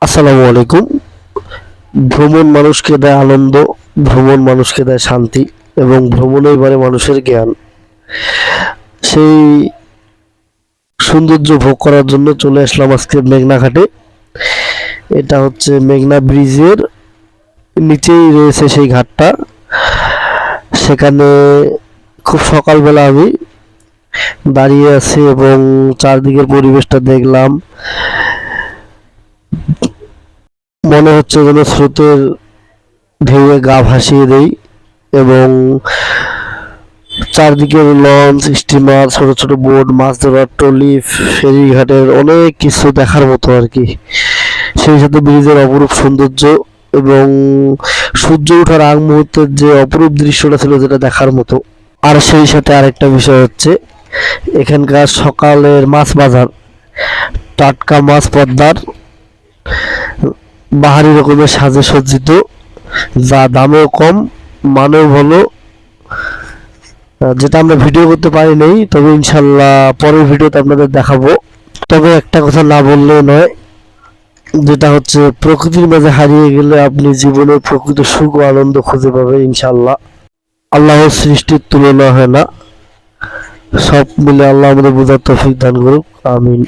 আসসালামু আলাইকুম। ভ্রমণ মানুষকে দেয় আনন্দ, ভ্রমণ মানুষকে দেয় শান্তি এবং ভ্রমণেই বাড়ে মানুষের জ্ঞান। সেই সৌন্দর্য ভোগ করার জন্য চলে আসলাম আজকে মেঘনা ঘাটে। এটা হচ্ছে মেঘনা ব্রিজের নিচেই রয়েছে সেই ঘাটটা। সেখানে খুব সকালবেলা আমি দাঁড়িয়ে আছি এবং চারদিকের পরিবেশটা দেখলাম। মনে হচ্ছে যেন স্রোতের ঢেউয়ে গা ভাসিয়ে দেই এবং চারদিকে লঞ্চ, স্টিমার, ছোট ছোট বোট, মাছ ধরার ট্রলি, ফেরিঘাটের অনেক কিছু দেখার মতো আর কি। সেই সাথে ব্রিজের অপরূপ সৌন্দর্য এবং সূর্য ওঠার আগ মুহূর্তের যে অপরূপ দৃশ্যটা ছিল যেটা দেখার মতো। আর সেই সাথে আরেকটা বিষয় হচ্ছে এখানকার সকালের মাছ বাজার, টাটকা মাছ পদ্মার বাহারি রকমের সাজে সজ্জিত, যা দামেও কম, মানেও ভালো। যেটা আমরা ভিডিও করতে পারি নাই, তবে ইনশাল্লাহ পরের ভিডিওতে আপনাদের দেখাবো। তবে একটা কথা না বললে নয়, যেটা হচ্ছে প্রকৃতির মাঝে হারিয়ে গেলে আপনি জীবনের প্রকৃত সুখ ও আনন্দ খুঁজে পাবেন ইনশাল্লাহ। আল্লাহর সৃষ্টির তুলনা হয় না। সব মিলে আল্লাহ আমাদের বোঝার তৌফিক দান করুক, আমিন।